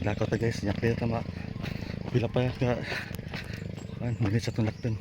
Lakaw ta guys, nya kaya tama. Pila pa ka minit sa tunakton.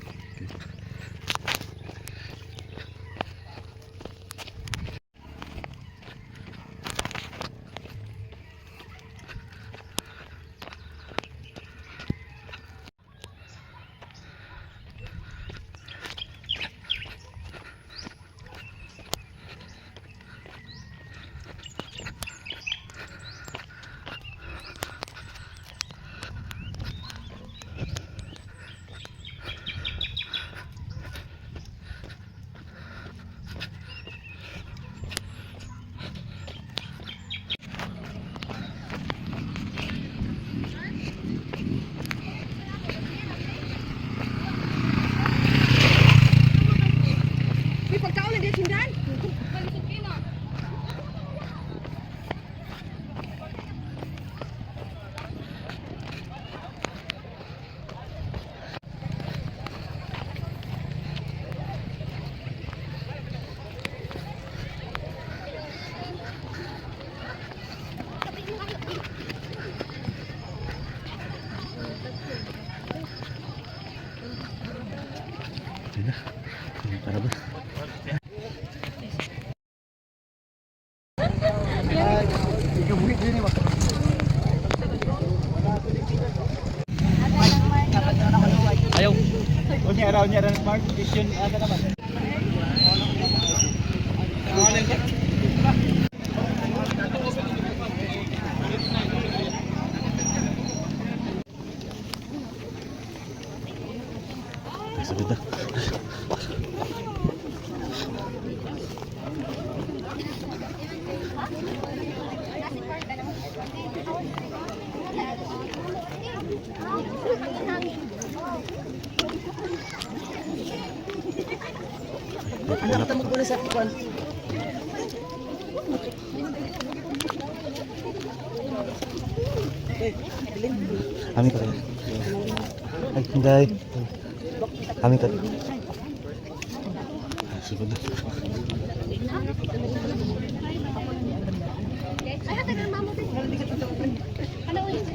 Para ba? Ayaw. Unya raw Mark vision ada naman. Sakit na. Anak kita magpulis sa kuwan. Kami ka. Ay, hindi. Kami ka. Siguro. Ay, tagal mamo din. Ano yun?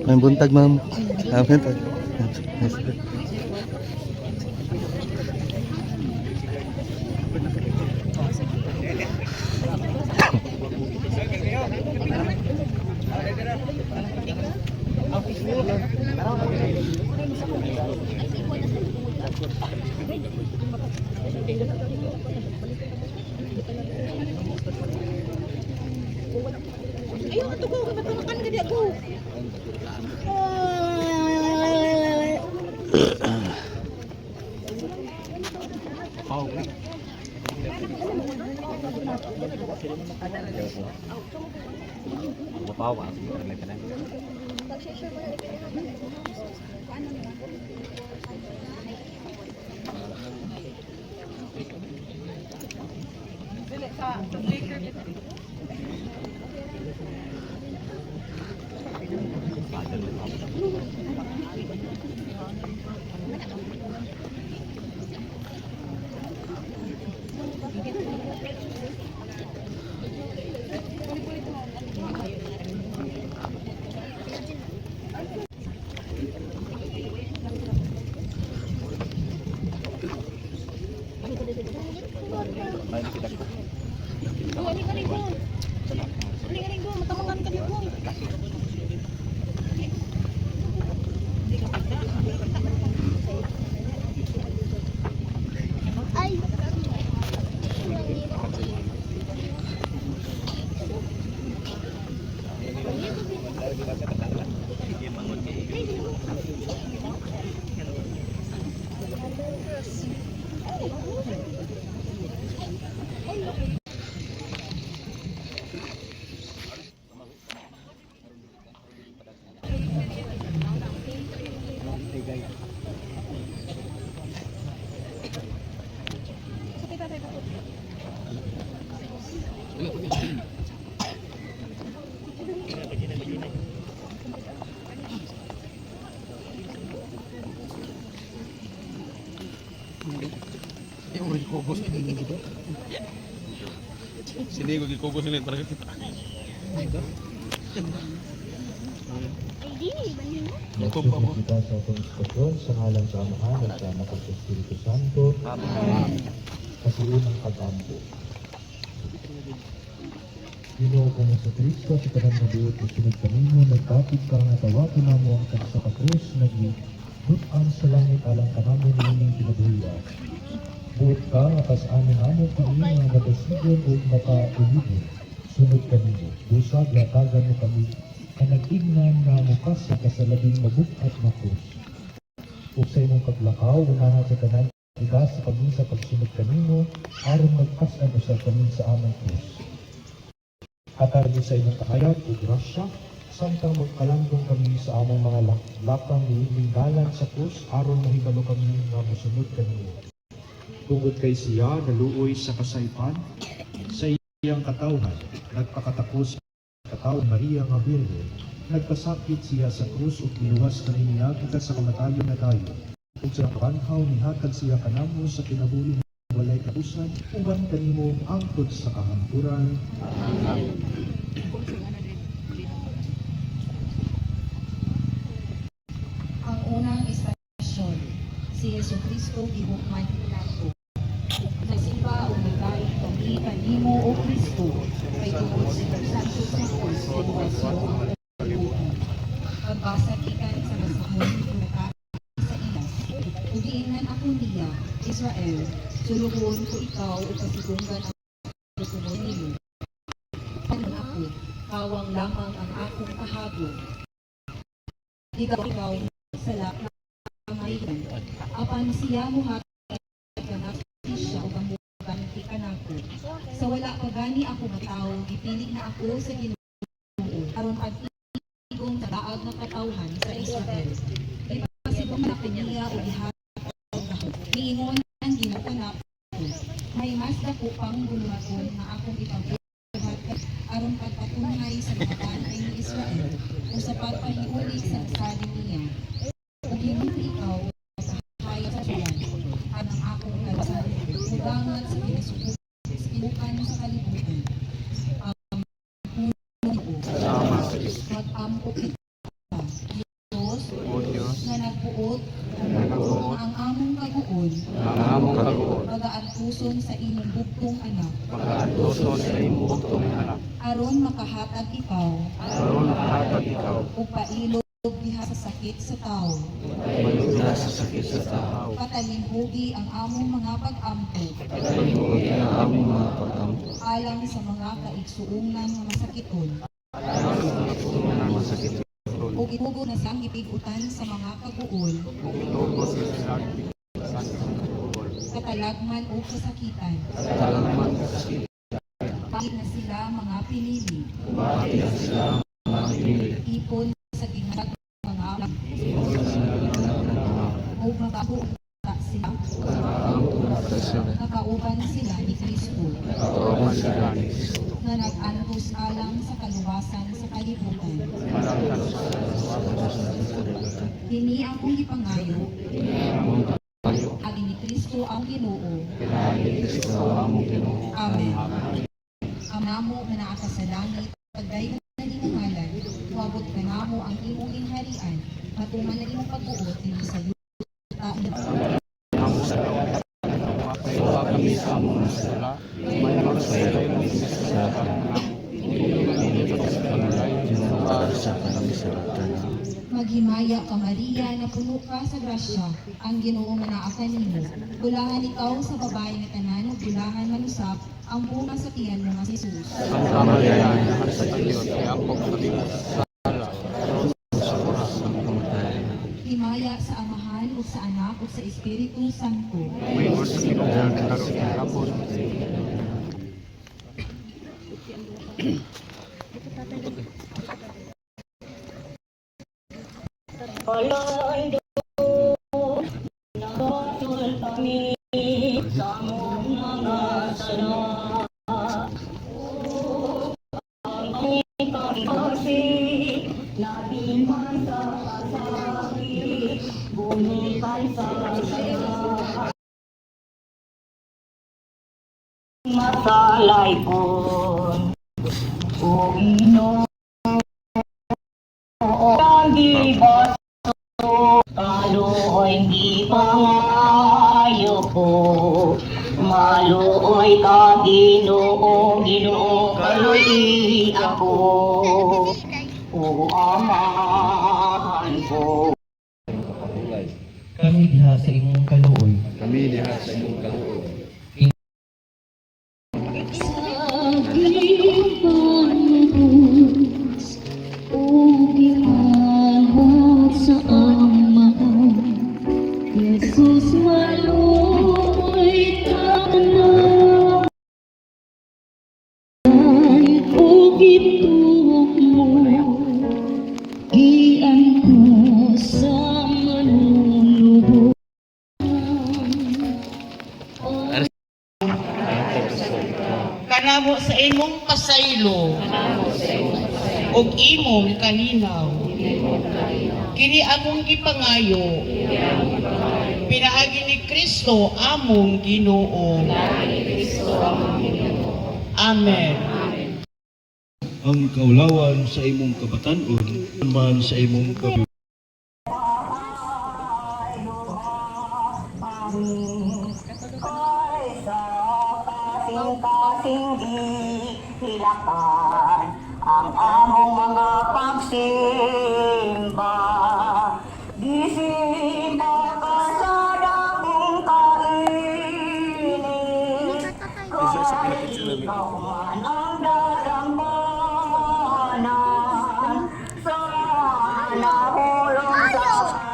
May buntag, ma'am. Buntag. Ayaw, ito ko. Kapatamakan ka di ako. Bawa siguro na kana. galing ko. Galing ko. Matamangan ka dito. Ay! Sini ko gikubos ulit para kita. Nagsusunod kita sa atong istasyon sa ngalan sa Amahan at sa Anak at sa Espiritu Santo. Kasi unang pag-ampo. Ginoo ko sa Kristo sa kanang nabuot at sunod kanino, nagtapit ka nga tawagin namo ang sa kakrus, nagbutan sa langit alang kanamo nining kinabuhiya. Buot ka nga kas amin namo kami nga nagasigon o makaulibon. Sunod kanino, busag latagan mo kami, ang nag-ignan nga mukas sa kasalabing mabukat na krus. O sa imong kaglakaw, unahan sa tanan, igas sa kami sa pagsunod kanino, aron magpasan usab kami sa amang krus. Hatar niyo sa inyong kahayag o grasya, samtang magkalandong kami sa among mga lakang nilinggalan sa krus, aron mahibalo kami nga musunod kanino. Tungod kay siya, naluoy sa kasaypan, sa iyang katawhan, nagpakatakos katawhan Maria nga Birhen, nagpasakit siya sa krus o kiluwas kaniniya kita sa kamatayon na tayo. Ug sa panhaw nihatag siya kanamo sa kinabuhi walay kapusan, uban kanimo angkod sa kahampuran. Ang unang istasyon, si Jesucristo gihukman nato. Nagsimba o nagdahil kami kanimo o Kristo, kay tungkol sa Santo Kristos, edukasyon ang kalibutan. Pagbasa kikan sa basahon, pinaka sa ilas. Ugiingan ako niya, Israel, suluhon ko ikaw o pasigunggan ang susunod niyo. Ano ako, kawang lamang ang akong kahabog. Ikaw sa lakamaihan. Apan siya mo hatag siya o kamugan kanako. Sa wala pa gani ako matao, ipilig na ako sa Ginoo. Aron pag-igong sa daag na katawhan sa Israel. Ipasigong na kaniya o ihatag ako. Niingon ang ginatanap ko. May mas dako pang gulumaton na akong ipagbuhat aron pagpatunay sa mga banay ni Israel o sa pagpahiuli sa salin niya. Ug hindi ikaw sa hayag sa buwan anang akong kalasan udangan sa pinasubukan sa kalibutan. Mag-ampo kita, Diyos, na nagbuot ang among kaguon, pag-aantuson sa imong bugtong anak, aron makahatag ikaw, ug pailog diha sa sakit sa tao, patalinhugi ang among mga pag-ampo, alang sa mga kaigsuunan nga masakiton, ug itugod na siyang ipigutan sa mga kaguol, katalagman o kasakitan. Bakit na sila mga pinili? Ipon sa ginag mga o magabuta sila. Nakauban sila ni Kristo na nag-antos alang sa kaluwasan sa kalibutan. Dini akong ipangayo, agi ni Kristo ang Ginoo. Amen. Amamo na naaka sa langit, pagday na linangalan, huwabot ka namo ang imong inharian, matuman na imong pagbuot din sa yuta Kami sa among nasala, may magsayo sa Maghimaya ka Maria na puno ka sa grasya, ang Ginoo manaakan nimo. Bulahan ikaw sa babae nga tanan, ug bulahan manusap ang bunga sa tiyan mo nga si Jesus. Himaya sa Amahan ug sa Anak ug sa Espiritu Santo. Masalay ko o ino hindi ba kaluoy hindi pangayo ko maluoy ka Ginoo Ginoo kaluoy ako o amahan ko. Kami diha sa imong kaluoy. Jesus maluoy ka na o gituok mo iyan ko sa manunubos. Kanamo sa imong pasaylo ug imong kalinaw kini among gipangayo pinaagi ni Kristo among Ginoo. Amen. Ang kaulawan sa imong kabatan-on man sa imong kabuhi. Kasing-kasing hilakan ang among mga pagsimba. Gisimba ka sa dakong kainin. Ikaw man ang darambanan sa nahulog sa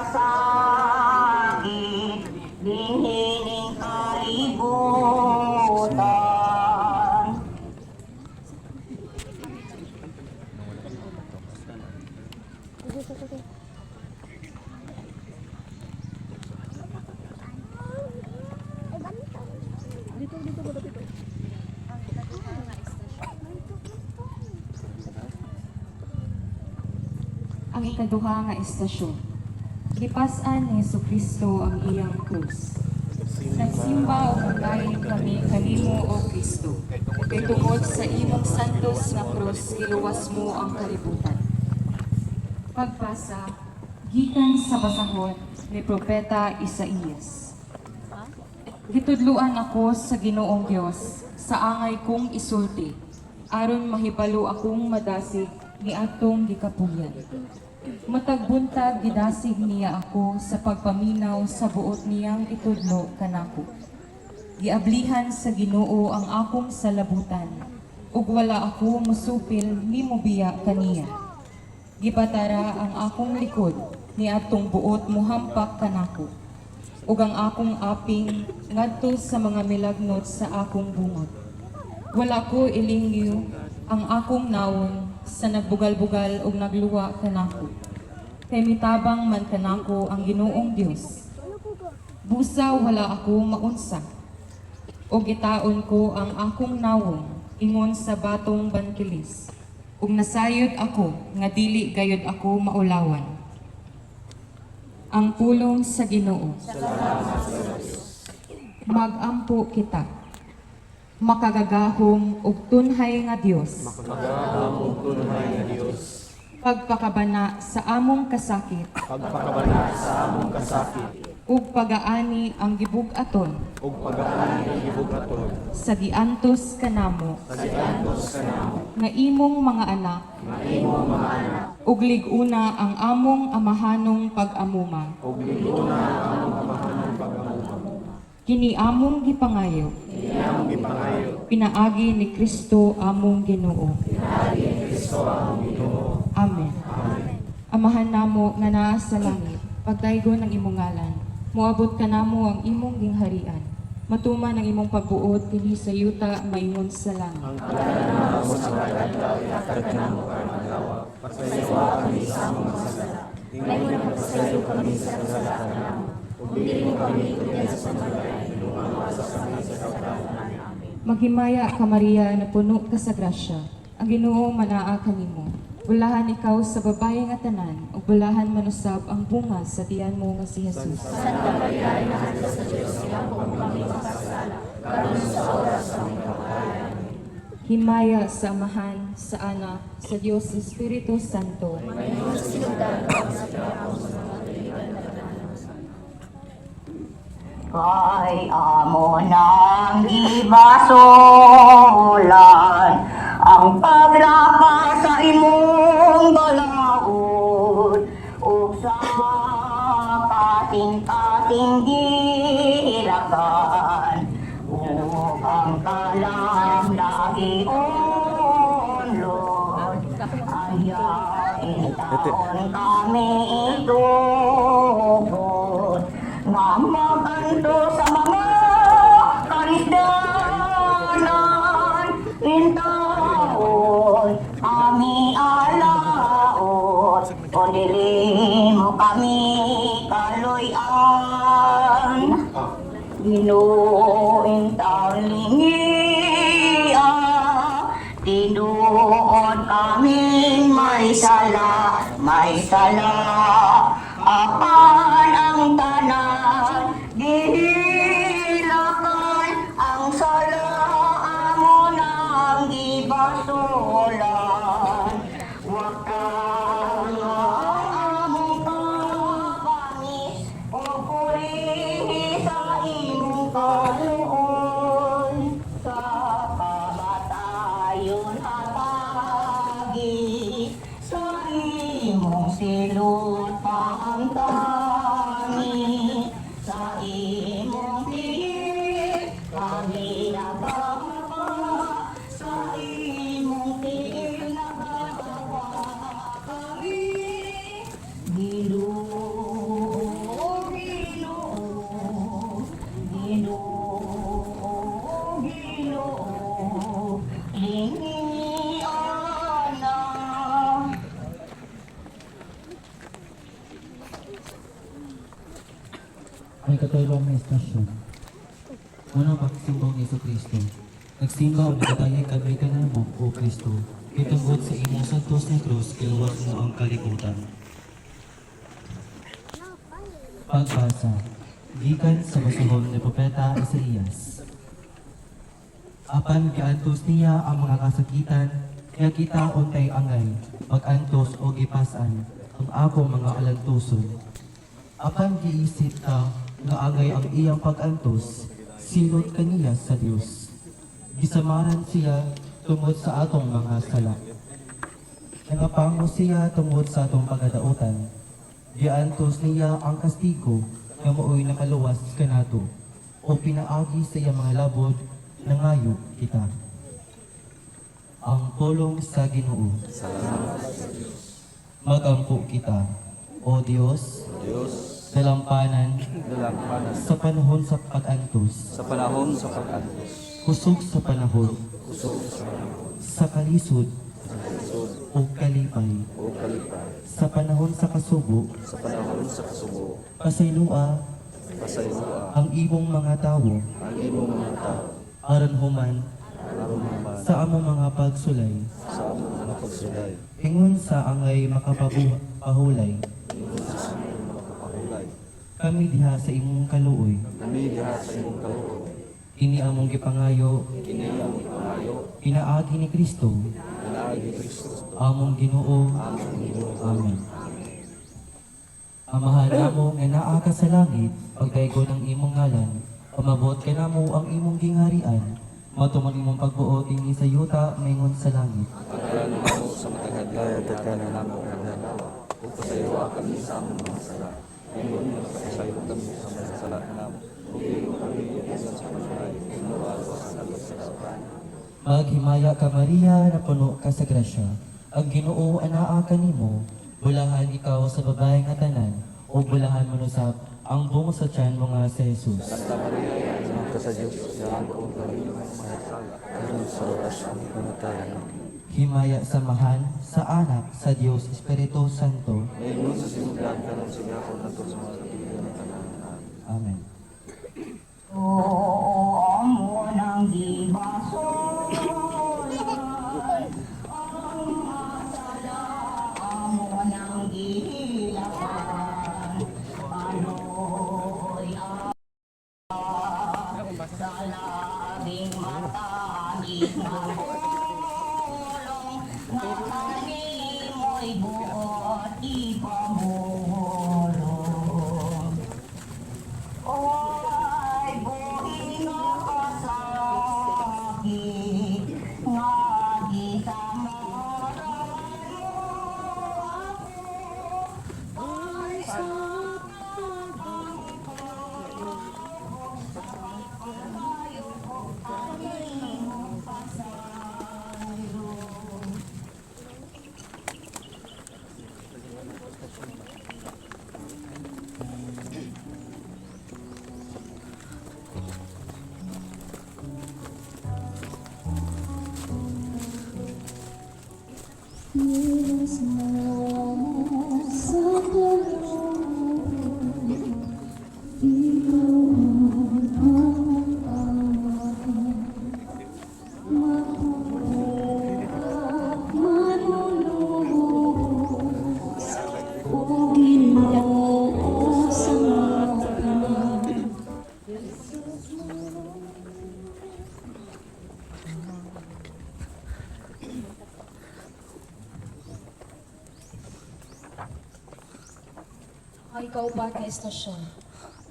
kasakit. Dinhining kalibutan. Ang ikaduha nga estasyon. Gipas-an ni Jesucristo ang iyang krus. Nagsimba o magkain kami kanimo o Kristo. Kay tungod sa imong santos nga krus, iluwas mo ang kalibutan. Pagbasa, gikan sa basahon ni Propeta Isaías. Gitudluan ako sa Ginoong Dios sa angay kong isulti, aron mahibalo akong madasig ni atong gikapuyan. Matagbuntag gidasig niya ako sa pagpaminaw sa buot niyang itudlo kanako. Giablihan sa Ginoo ang akong salabutan, ug wala ako musupil ni mobiya kaniya. Gibatara ang akong likod ni atong buot muhampak kanako, ug ang akong aping ngadto sa mga milagnot sa akong bungot. Wala ko ilingyo ang akong nawon sa nagbugal-bugal ug nagluwa kanako. Kay mitabang man kanako ang Ginoong Dios. Busa wala ako maunsa. O gitaon ko ang akong nawon ingon sa batong bankilis. Ug nasayod ako nga dili gayud ako maulawan. Ang pulong sa Ginoo. Magampo kita. Makagagahom ug tunhay nga Dios. Pagpakabana sa among kasakit. ug pagaani ang gibug-aton ug pagaani ang gibug-aton sa giantos kanamo nga imong mga anak ug lig-una ang among amahanong pag-amuma ug liguna ang amahanong pag-amuma. kini among gipangayo pinaagi ni Kristo among Ginoo. Amen. Amahan namo nga naa sa langit, pagdaygon ang imong ngalan, moabot ka namo ang imong gingharian, matuman ang imong pagbuot dinhi sa yuta maingon sa langit. Maghimaya ka Maria na puno ka sa grasya, ang Ginoo manaa kanimo. Bulahan ikaw sa babae nga tanan, ug bulahan manusab ang bunga sa tiyan mo nga si Jesus. Himaya sa Amahan, sa Anak, sa Diyos Espiritu Santo. Kay amo nang ibasulan ang paglaka sa imong balaod ug sa kating-kating girakan ug ang kalam nagiunlod ayain taon kami itugod nga maganto sa mga karisdanan intaon kami alaot o dili mo kami kaloyan Ginoo taon lingia tinuod kami may sala apan ang tanan gihilakan ang sala amo nang gibasulan wakang among papanis o puri sa imong kaluoy sa kamatayon atagi sa imong silot paangtani sa imong tiil kami nagagawa sa imong tiil nagagawa kami Ginoo lingian na May katulong na estasyon. Unang pagsimbong ni Kristo. Nagsimba o nagkatayay kami ka na mo, O Kristo. Kitungod sa imong santos na krus, kiluwas mo ang kalibutan. Pagbasa. Gikan sa basuhon ni Propeta Isaías. Apan giantos niya ang mga kasakitan, kaya kita untay angay, pag-antos o gipasan, ang ako mga alantuson. Apan giisip ka, nga angay ang iyang pag-antos, silot kaniya sa Dios. Gisamaran siya tungod sa atong mga sala. Nangapango siya tungod sa atong pagkadautan. Giantos niya ang kastigo nga maoy nakaluwas kanato, o pinaagi sa iyang mga labod, nangayo kita. Ang pulong sa Ginoo. Magampo kita, O Dios, dalampanan sa panahon sa pag-antos, kusog sa panahon, sa kalisod, o kalipay, sa panahon sa kasubo, pasaylua, ang imong mga tawo, aron human, sa among mga pagsulay, ingon sa angay makapahulay, kami diha sa imong kaluoy. Kini among gipangayo. Pinaagi ni Kristo. Among Ginoo. Amen. Amahan namo nga naa ka sa langit, ang daygo ng imong ngalan, umabot ka na mo ang imong gingharian, matuman imong pagbuo dinhi sa yuta maingon sa langit. Maghimaya ka Maria, na puno ka sa grasya. Ang Ginoo anaa kanimo, bulahan ikaw sa babae nga tanan, o bulahan mo usab ang bungo sa tiyan mo nga si Jesus. Himaya samahan sa anak sa Dios Espiritu Santo. Amen. Amo ng gibason, amo ng gihilapan, ano'y sa labing matangis na hulong, nga kanimo'y buot ipamulong. Oy, buhi nga kasakit, nga di ka maraman mo ako, ay sa pagkayo ko kanimong pasayro. Ang ikaupat na estasyon,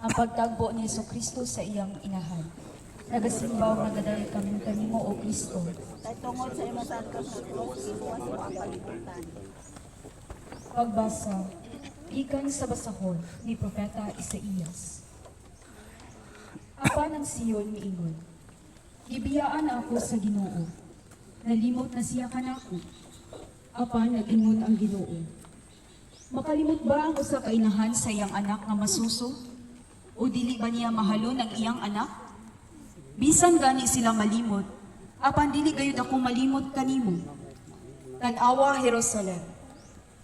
ang pagtagbo ni Jesucristo sa iyang inahan. Nagasimbaw nagadali kami kanimo o Kristo. Tungod sa imasan ka sa krus, ibuwas mo ang kalibutan. Pagbasa, ikan sa basahon ni Propeta Isaías. Apan ang Siyon miingon, gibiyaan ako sa Ginoo, nalimot na siya kanako. Apan nag-ingon ang Ginoo, makalimot ba ang usa ka inahan sa iyang anak nga masuso? O dili ba niya mahalon ang iyang anak? Bisan gani sila malimot, apan dili gayud ako malimot kanimo. Tan-awa Jerusalem,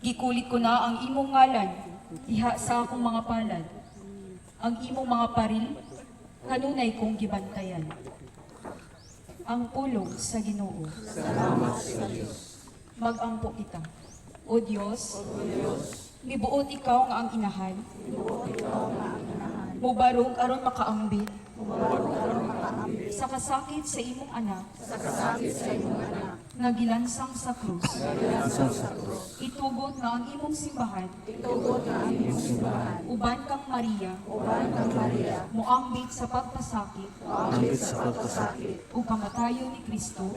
gikulit ko na ang imong ngalan diha sa akong mga palad. Ang imong mga paril kanunay kong gibantayan. Ang pulong sa Ginoo. Salamat sa Dios. Mag-ampo kita. O Diyos, mibuot ikaw nga ang inahan, mubarog aron makaambit, sa kasakit sa imong anak, nga gilansang sa krus. Itugot nga ang imong simbahan, uban kang Maria, muambit sa pagpasakit, ug kamatayon ni Kristo,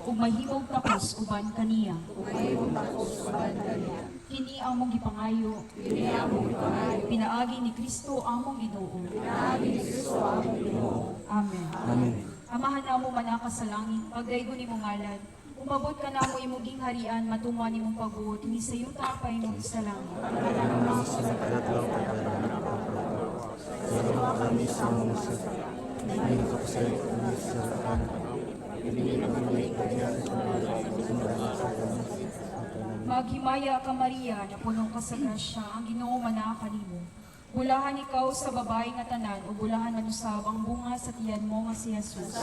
ug mahimog tapos uban kaniya. Kini among gipangayo, pinaagi ni Kristo among Ginoo. Amen. Amahan namo manaka sa langit, pagdaygo nimo ngalan, umabot ka namo imong gingharian, matuman imong pagbuot, ni sa yuta pa imong sa langit. Maghimaya ka Maria, na puno ka sa grasya, ang Ginoo manaka nimo. Bulahan ikaw sa babae nga tanan, o bulahan man usab ang bunga sa tiyan mo nga si Jesus.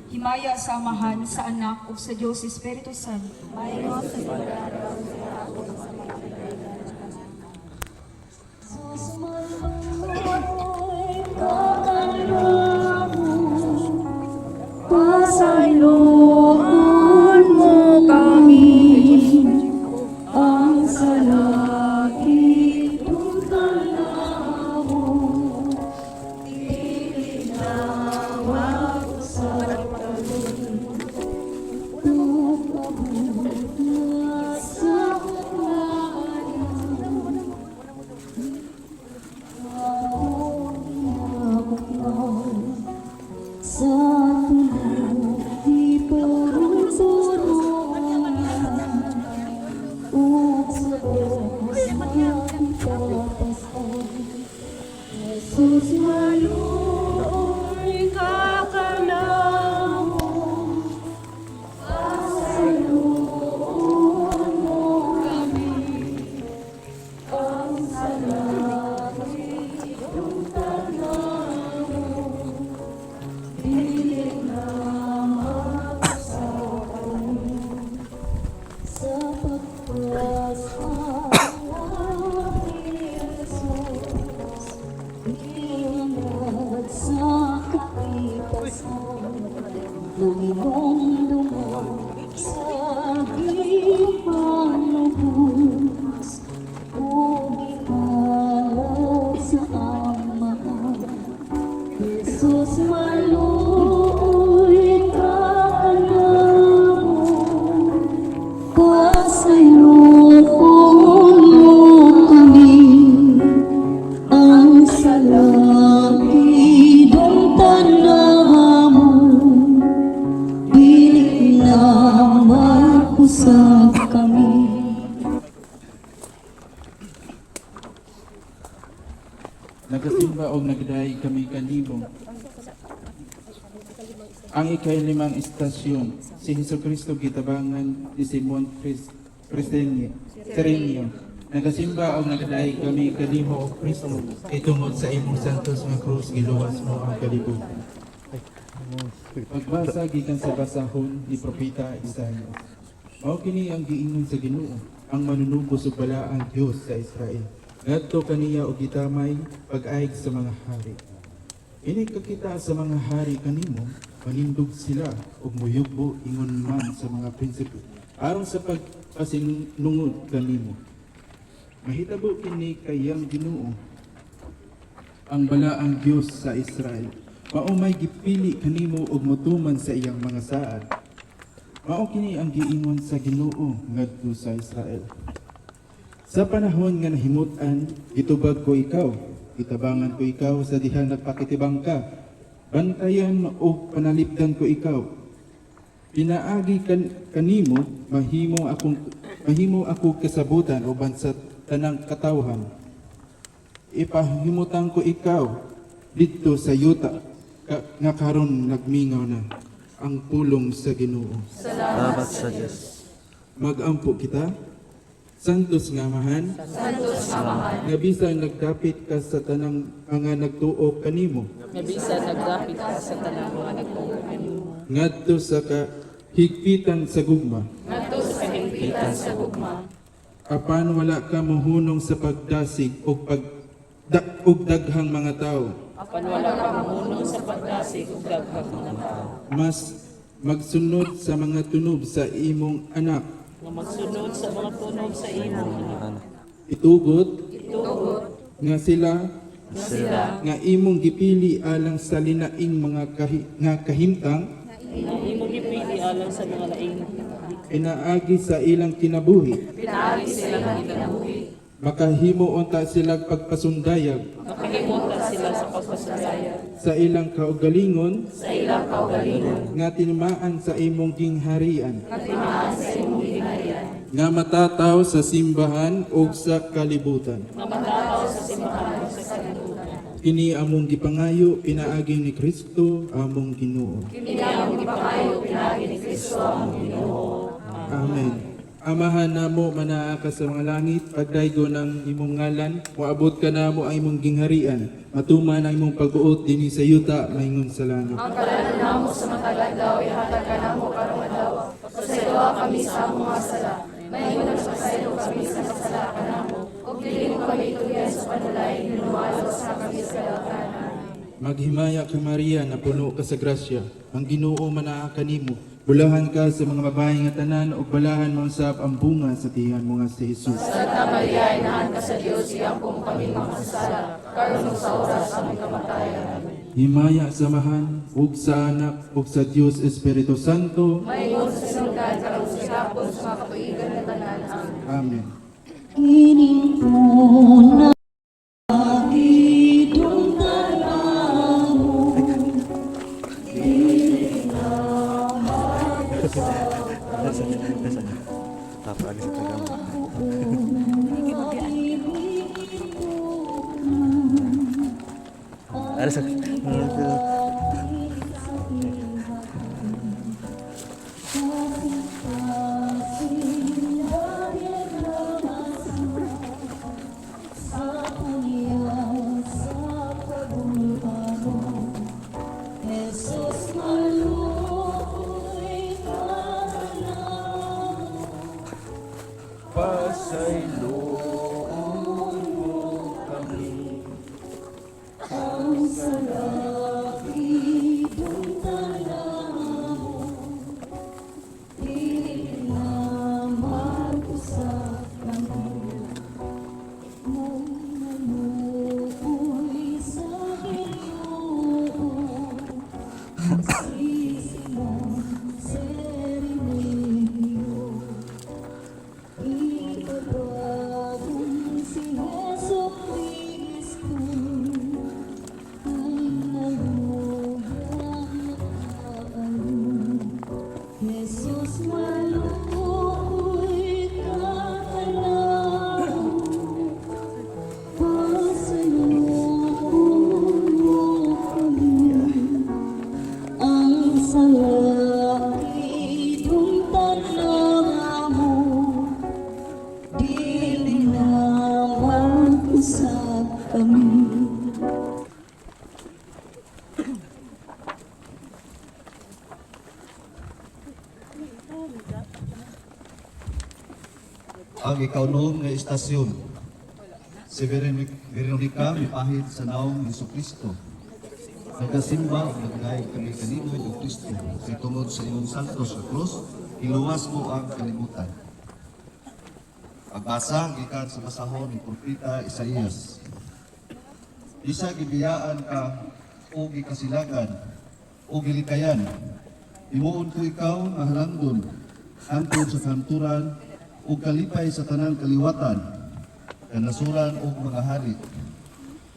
Himaya sa Amahan, sa Anak, o sa Diyos Espiritu Santo. Pasayloan mo kami, sa tulog di purong-purong ug sa oras magpapasan Jesus maluoy kakanamo pasaluon mo kami ang salangit ng tanamo pilit na magpasakan sa pagpasalamat ni Jesus ingat sa kapipasan ng iyong dumang sa iyong lubos o ikaw sa amahan Jesus maluoy kakanamo pasaluon mo kami ang salangidong tanamo pilit na mag-usap kami. Nagasimba og nagdaay kami kanimo. Ang ikalimang istasyon, si Jesucristo gitabangan ni Simon Serenio. Nagasimba og nagdaay kami kanimo o Kristo, itungod sa imong santos nga krus giluwas mo ang kalibutan. Pagbasa gikan sa basahon ni propeta Isaiah. Mao kini ang giingon sa Ginoo, ang manunubos ug balaang Dios sa Israel. Ngadto kaniya og gitamay pag-aig sa mga hari. Ini kakita sa mga hari kanimo, manindog sila ug muyugbo ingon man sa mga prinsipe aron sa pagpasinungod kanimo. Mahitabo kini kayang Ginoo, ang balaang Dios sa Israel. Mao may gipili kanimo og motuman sa iyang mga saad. Mao kini ang giingon sa Ginoo ngadto sa Israel. Sa panahon nga nahimutan, gitubag ko ikaw, gitabangan ko ikaw sa diha nagpakitibang ka, bantayan o panalipdan ko ikaw. Pinaagi kanimo, mahimo ako kasabutan o sa tanang katawhan. Ipahimutan ko ikaw dito sa yuta, nga karon nagmingaw na ang pulong sa Ginoo. Salamat sa Diyos. Magampo kita, santos nga amahan, nga bisan nagdapit ka sa tanang mga nagtuo kanimo, ngadto sa kahigpitan sa gugma, apan wala ka mohunong sa pagdasig ug daghang mga tao. Mas magsunod sa mga tunob sa imong anak. Itugot nga sila nga imong gipili alang sa linaing mga kahimtang pinaagi sa ilang kinabuhi. Makahimo unta sila pagpasundayag sa ilang kaugalingon nga tinimaan sa imong gingharian nga matataw sa simbahan ug sa kalibutan. Kini among gipangayo pinaagi ni Kristo among Ginoo. Amen. Amahan namo manaa ka sa mga langit, pagdaygo ng imong ngalan, moabot ka namo ang imong gingharian, matuman ang imong pagbuot dinhi sa yuta maingon sa langit. Ang kalanan namo sa matagad daw, ihatag ka namo karong adlaw. Pasayloa kami sa among mga sala, maingon sa pasaylo kami sa sala ka namo. Ug dili mo kami tuyan sa panulay, ninuwalo sa kami sa kadalanan. Maghimaya ka Maria na puno ka sa grasya, ang Ginoo manaa kanimo. Bulahan ka sa mga babae nga tanan ug balahan mo sa ang bunga sa tiyan mo nga si Jesus. Santa Maria, inahan ka sa Dios, iyang kung kami makasala, karon sa oras sa aming kamatayan. Himaya samahan ug sa anak ug sa Dios Espiritu Santo. Maingon sa sinugdan karon sa gapon sa mga katuigan ng tanan. Amen. Kining puna itong tanamo, Jesus maluoy ka na pasayloon mo kami ang salaki ng tanaw di na mag-usap kami mong naluoy sa Ginoo sisi mong seremoniyo ibabagong si Jesu Cristo ang nalugang nakaalun Jesus maluoy ka na ang salaki ng tanaw mo, di na mag-usap kami. Ang ikaunom nga istasyon, si Veronica mipahid sa naong Jesucristo. Nagkasimba, nagdaig kami kanino o Kristo. Kay tungod sa imong santos sa krus, iluwas mo ang kalimutan. Pagbasa, gikan sa basahon ni Propeta Isaías. Isa gibiyaan ka o gikasilagan o gilikayan. Imuon ko ikaw nga halangdon, hangtod sa kanturan o kalipay sa tanang kaliwatan, kanasuran o mga hari.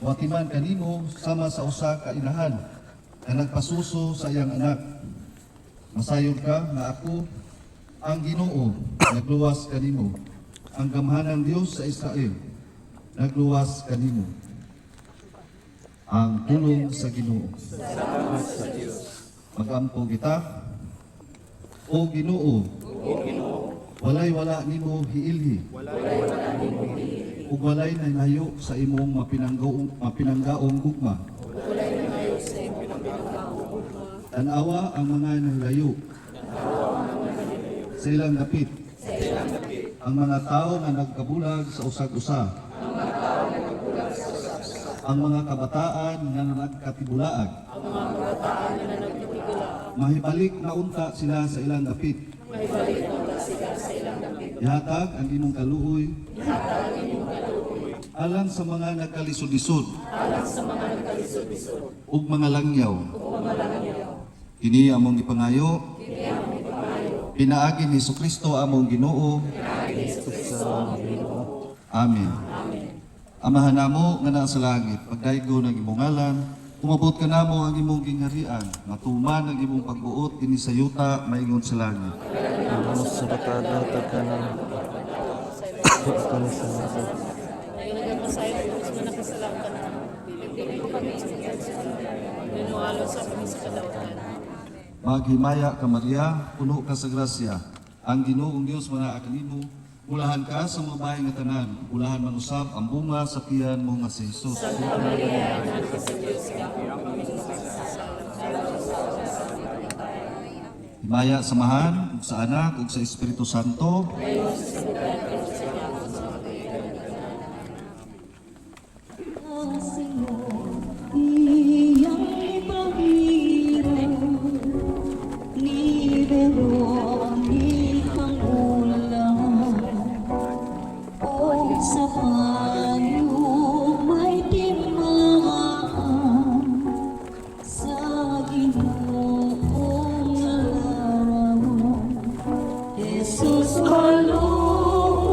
Watiman kanimo sama sa usa ka inahan na nagpasuso sa iyang anak. Masayod ka nga ako ang Ginoo nagluwas kanimo. Ang gamhanang Dios sa Israel nagluwas kanimo. Ang tulong sa Ginoo. Salamat sa Dios. Magampo kita o Ginoo. Walay wala nimo hiilhi. Ug walay nahilayo sa imong mapinanggaong gugma. Tanawa ang mga nahilayo sa ilang dapit. Ang mga tao na nagkabulag sa usag-usa. Ang mga kabataan na nagkatibulaag. Mahibalik na unta sila sa ilang dapit. Ihatag ang imong kaluoy alang sa mga nagkalisod-lisod ug mga langyaw. Kini among ipangayo pinaagi ni Jesucristo among Ginoo. Amen. Amahan namo nga naa sa langit, pagdaygo ng imong ngalan, umabot ka namo ang imong gingharian, matuman ang imong pagbuot dinhi sa yuta maingon sa langit. Ang sa batada tagkanang kami sa nasa. Maghimaya ka Maria, puno ka sa grasya. Ang Ginoong Dios manaa kanimo. Ulahan ka sa mga bahay nga tanan. Ulahan man usab ang bunga sa tiyan mo nga si Jesus. Santa Maria, Anak sa Diyos, Himaya samahan ug sa Anak ug sa Espiritu Santo. Ang Senyor, iyang ipahiro, ni Veronica ulan, o sa payo may timaan, sa Ginoong larawan, Jesus maluoy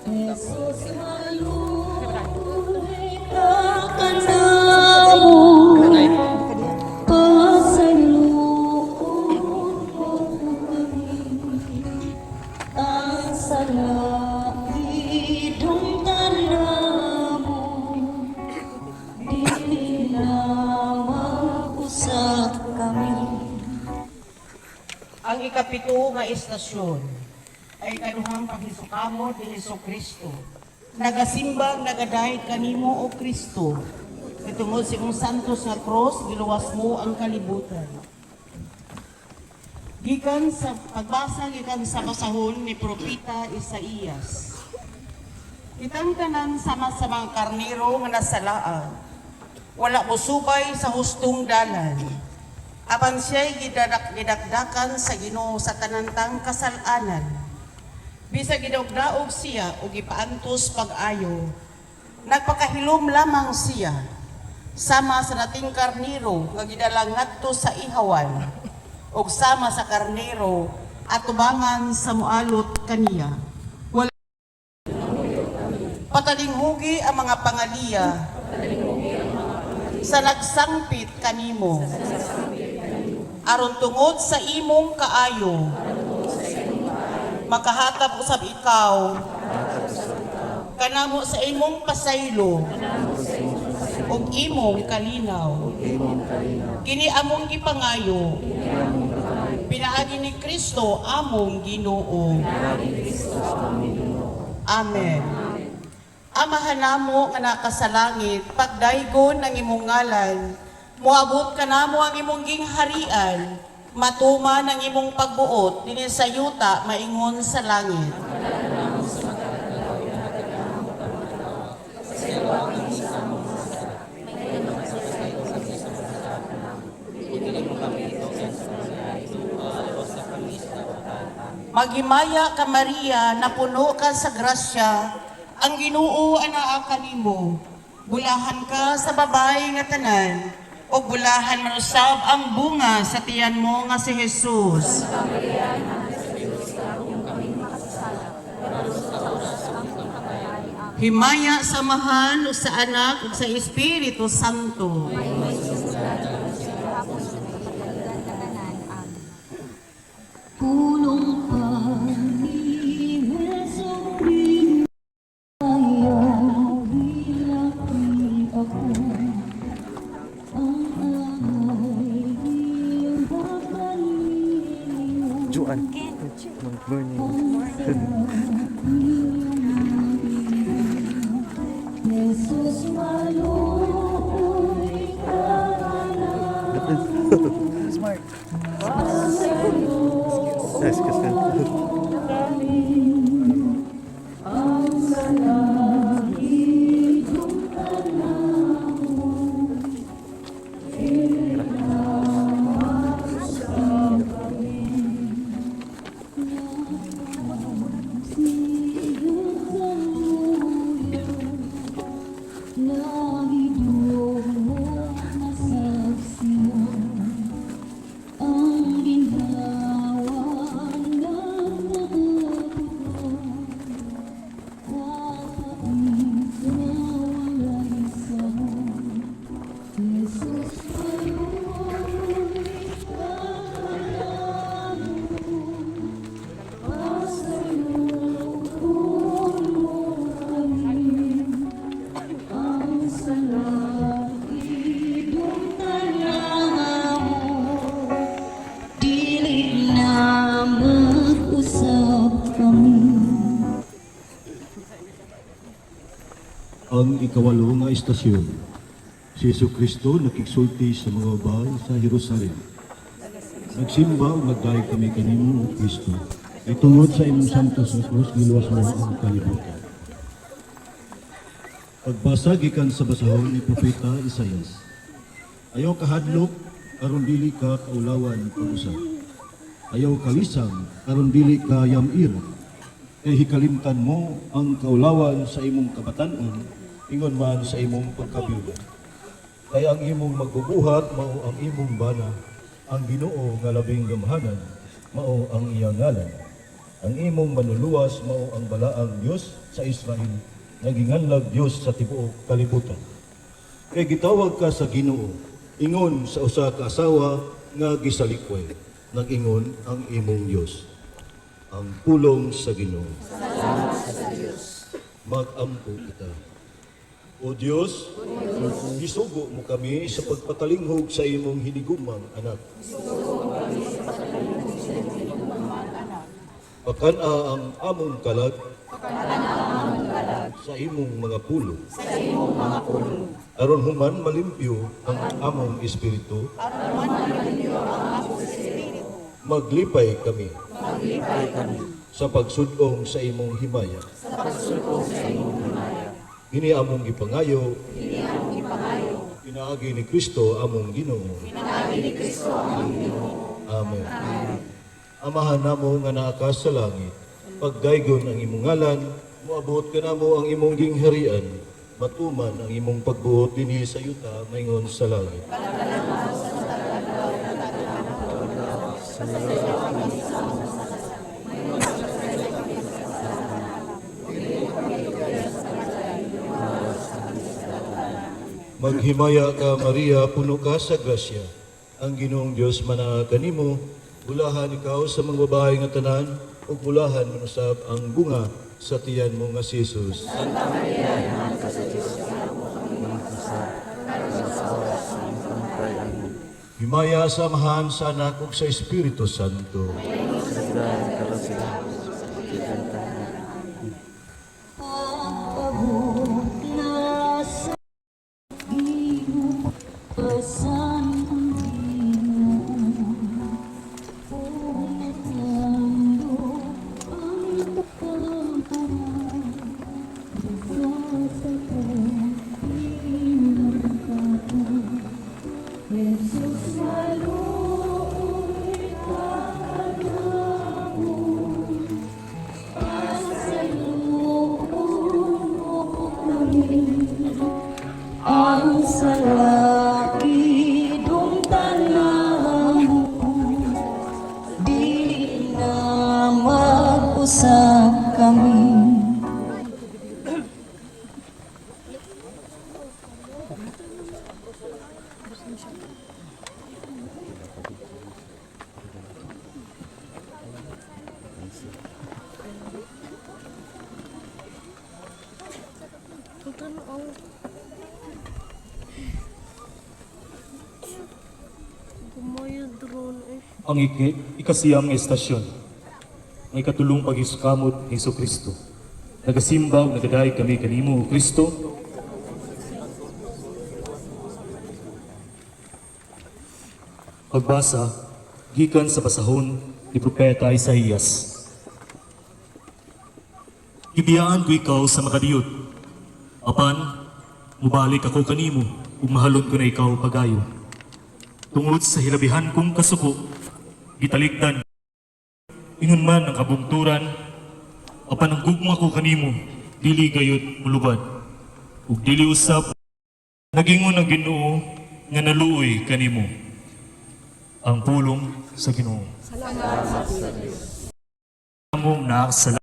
Jesus maluhay ka kanamo, pasalubong mo kami, ang salahidong tanamo, di na mag-usap kami. Ang ikapito nga istasyon ay kaduhang paghisukamo ni Jesucristo. Nagasimbang nagaday kanimo o Kristo. Itungod sa imong santos nga cross, giluwas mo ang kalibutan. Gikan sa pagbasa gikan sa basahon ni propeta Isaías. Kitang tanan sama sa mga karnero nga nasalaan. Wala mo subay sa hustong dalan. Apan siya'y gidakdakan sa Ginoo sa tanantang kasalanan. Bisag gidawdaog siya o gipaantos pag-ayo. Nagpakahilom lamang siya. Sama sa nating karnero nga gidalang ngadto sa ihawan. O sama sa karnero at tubangan sa mualot kaniya. Wala patalinghugi ang mga pangaliya sa nagsangpit kanimo. Aron tungod sa imong kaayo, makahatap usab ikaw, kanamo sa imong pasaylo, ug imong kalinaw. Kini among gipangayo, pinaagi ni Kristo among Ginoo. Amen. Amahan namo nga nakasalangit, pagdaygon ang imong ngalan, muabot ka namo ang imong gingharian, matuman ang imong pagbuot, dinhi sa yuta, maingon sa langit. Maghimaya ka Maria, napuno ka sa grasya, ang Ginoo anaa kanimo. Bulahan ka sa babay nga tanan, o bulahan man usab ang bunga sa tiyan mo nga si Jesus. Himaya samahan sa anak ug sa Espiritu Santo. Punong pag-iwesong ayaw bilaki ako. Ang angay hirapan ninyo. Juan. Good morning. Jesus maluhay ka Smart. pasalubong Yes, kasi. kami, ang salahidong tanamo, pinagmasap kami. Siyot ang ulo, nahidong mo nasaksiyan, ang ginhawa ng nabubuo, kapait na walay sahon. Jesus, maluhay ka kanamo, pasalubong mo kami, ang salahidong tanamo, dili na mag-usap kami. Ang ikawalo nga istasyon, si Jesucristo nakigsulti sa mga bahay sa Jerusalem. Nagsimba o nagdaig kami kanimo, O Kristo. Itungod sa imong santos nga krus, giluwas mo ang kalibutan. Pagbasa gikan sa basahon ni propeta Isaías. Ayaw kahadlok, aron dili ka kaulawan pag-usap. Ayaw kalisang, aron dili ka yamir. Kay hikalimtan mo ang kaulawan sa imong kabatanon, ingon man sa imong pagkabyuda. Kay ang imong magbubuhat, mao ang imong bana, ang Ginoo nga labing gamhanan, mao ang iyang ngalan. Ang imong manuluwas mao ang balaang Dios sa Israel, naginganlag Dios sa tibuok kalibutan. Kay gitawag ka sa Ginoo, ingon sa usa ka asawa nga gisalikway, nag-ingon ang imong Dios. Ang pulong sa Ginoo. Salamat sa Dios. Mag-ampo kita. O Diyos, gisugo mo kami sa pagpakalinghog sa imong hinigumang anak. Pakana ang among kalag sa imong mga pulo. Aron human malimpyo ang among espiritu. Maglipay kami. Sa pagsudong sa imong himaya. Ini among ipangayo. Pinaagi ni Kristo among Ginoo. Amen. Amahan namo nga naa ka sa langit, pagdaygon ang imong ngalan, moabot ka namo ang imong gingharian, matuman ang imong pagbuot dinhi sa yuta maingon sa langit. Maghimaya ka Maria, puno ka sa grasya. Ang Ginoong Dios manaa kanimo, bulahan ikaw sa mga babae nga tanan, ug bulahan manusab ang bunga sa tiyan mo nga si Jesus. Santa Maria, Ina ka sa Dios, himaya sa amahan sa anak ug sa Espiritu Santo. Ang salakidong tanan dili na mag-usap kami. Ang ikasiyam nga estasyon, ang ikatulong paghiskamot ni Hesus Kristo. Nagasimba ug nagadaig kami kanimo, O Kristo. Pagbasa gikan sa basahon ni Propeta Isaías. Gibiyaan ko ikaw sa makadiyot. Apan, mubalik ako kanimo ug mahalon ko na ikaw pagayo. Tungod sa hilabihan kong kasuko, gitalikdan. Ingon man ang kabungturan, apan ang gugma ko kanimo, dili gayud mulubad. Ug dili usab, nagingon ang Ginoo nga naluoy kanimo. Ang pulong sa Ginoo. Salamat sa Dios. Among naakasalamat.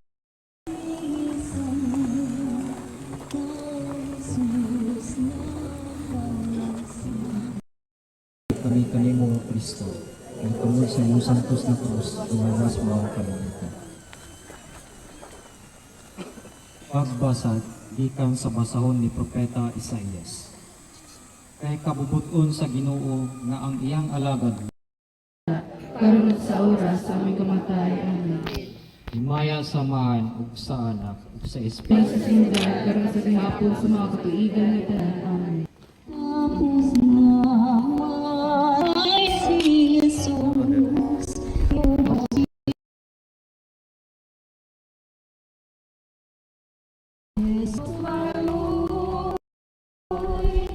Kami kanimo o Kristo, ang tungod sa iyong santos na krus, tumawas mo ang kalimutan. Pagbasa, gikan sa basahon ni Propeta Isaías. Kay kabubuton sa Ginoo nga ang iyang alagad, Karon at sa oras sa aming kamatay. Amen. himaya sa man ug sa anak ug sa Pang Espiritu. sa sindag, karon sa gihapon sa mga katuigan ni tanan. Amen. Tapos naman si Jesus, Jesus maluoy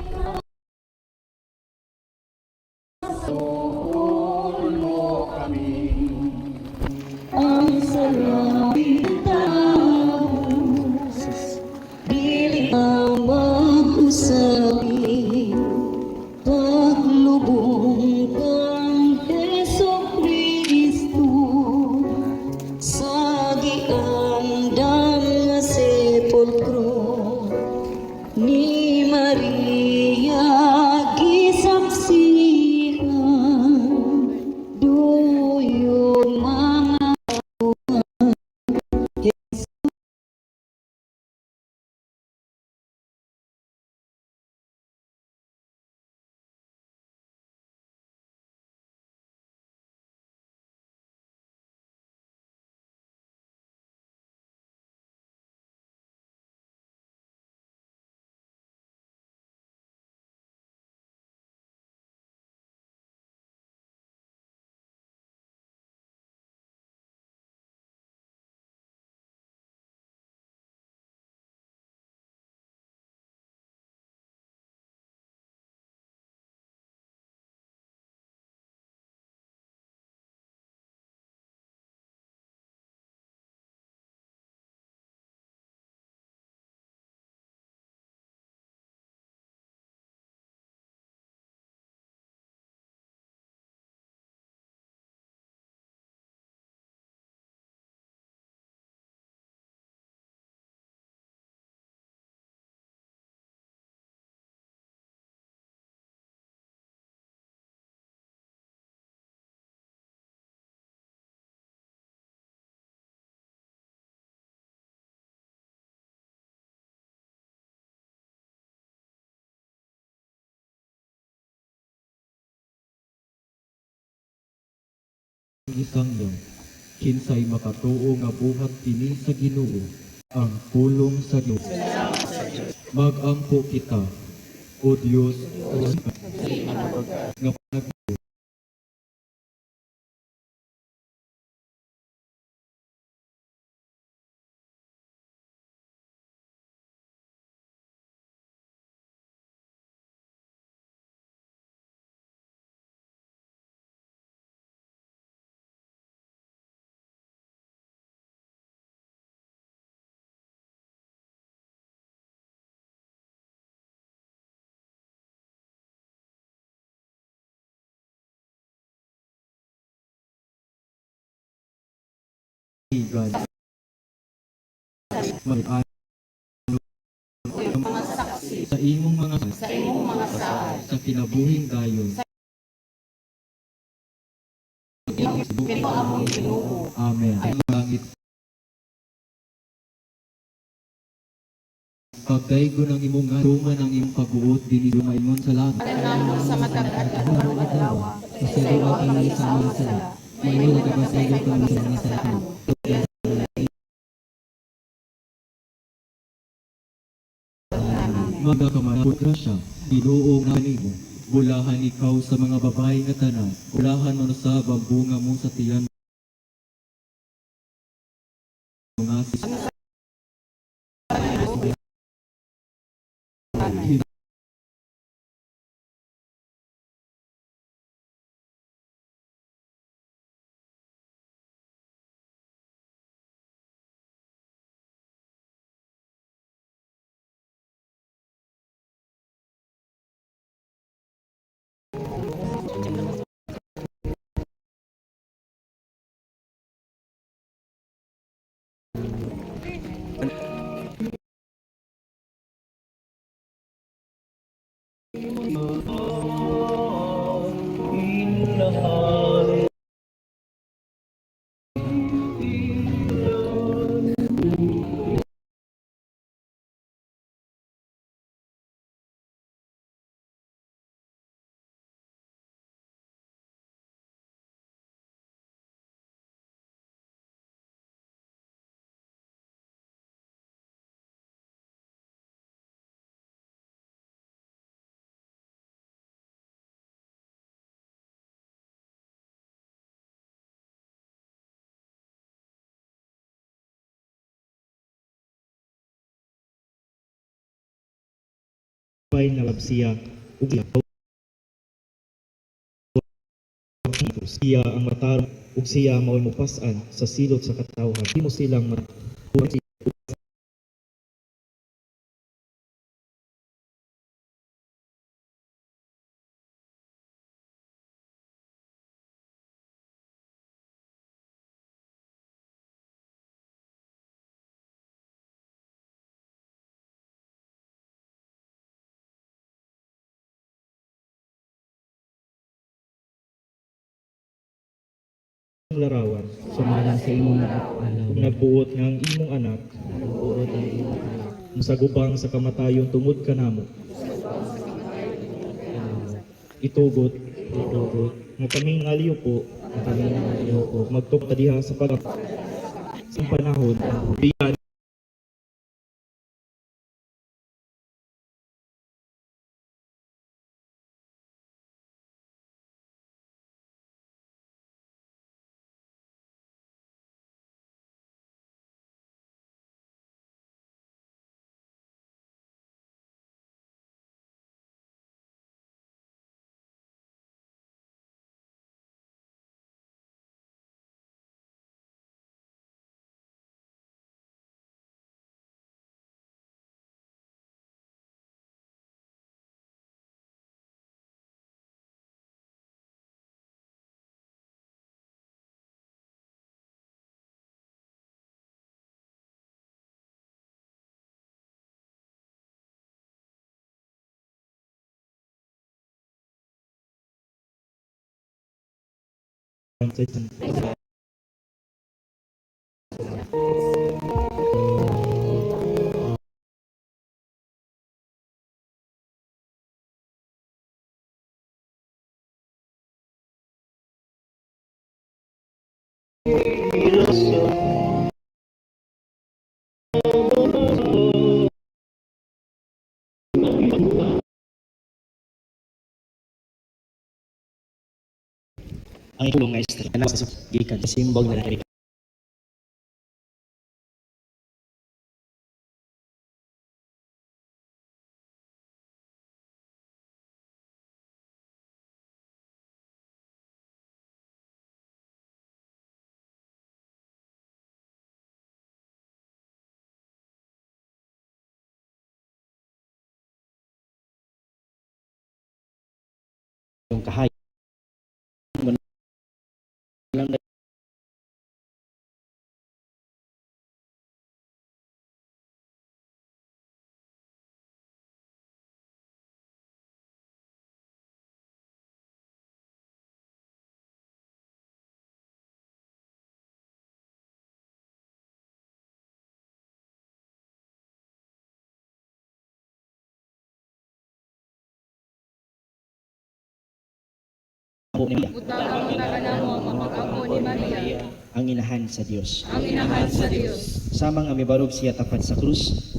ka sa ulo kami. Ang salita dili na mag-usap isangga, kinsay makatuo nga buhat kini sa Ginoo, ang pulong sa Ginoo. Magampo kita, o Dios, nga pagpaigan, mag-ano sa imong mga sa kinabuhing dayon. Amen. Langit. Pagdaygo ng imong nga, tuman ang imong pag-uot, dinidyo maingon sa langit. Sa matagad at maralawa, Masaya ang kami sa mga sala. Mayon na kapasaya kami sa mga sala. Magakamanapot ka siya, Ginoo nga nimo, bulahan ikaw sa mga babae nga tanan, bulahan manusab ang bunga mo sa tiyan mga Pay nga labsiya ug siya ang matarong ug siya mao'y mupas-an sa silot sa katawhan. Di mo silang larawan Sumalang sa imong mga alaw. ug nagbuot nga ang imong anak Buot ang imong anak. musagubang sa kamatayon tungod kanamo. Itugot Itugot. nga kaming aliyo po Ang kami ng iyo po. magtupa diha sa sa panahon biyan sa Ang ikulong nga istorya na sa gikan sa simbog na nakita. Yung kahay lang na po ni Maria. Ang inahan sa Dios. Ang inahan sa Dios. Samang amibarog siya tapat sa krus.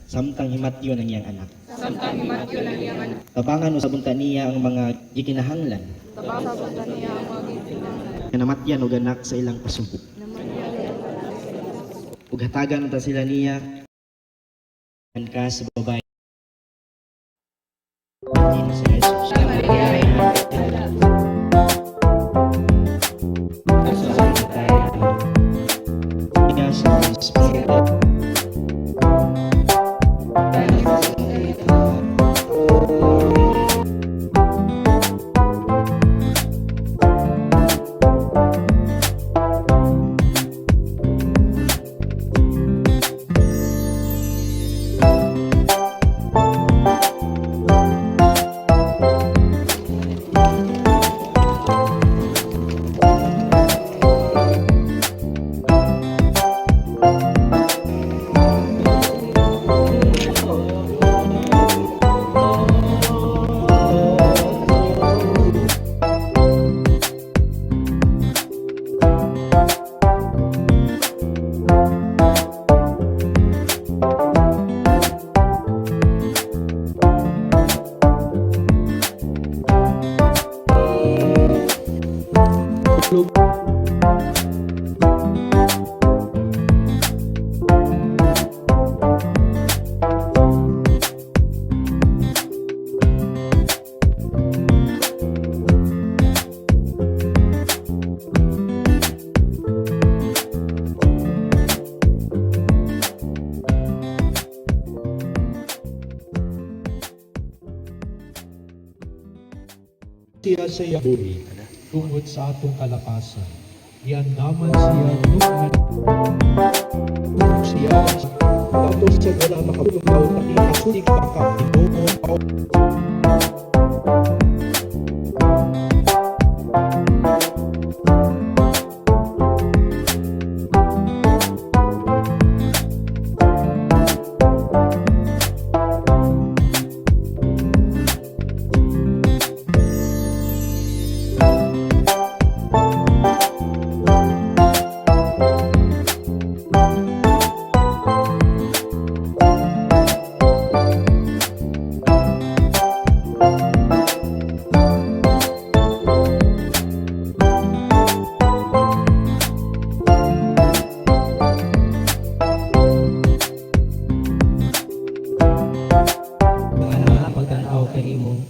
Samtang himatyo ng iyang anak. Samtang himatyo ng iyang anak. Tabangan usabunta niya ang mga gikinahanglan. Tabangan sa niya ang mga gintinang. Namatyan og anak sa ilang pasumpo. Ug hatagan ta sila niya ang ka sa babae. Dito si Jesus. Siya sa yaburi, tungod sa atong kalakasan. Iandaman siya nung siya tapos siya wala makapulugaw na inasulik makapulugaw.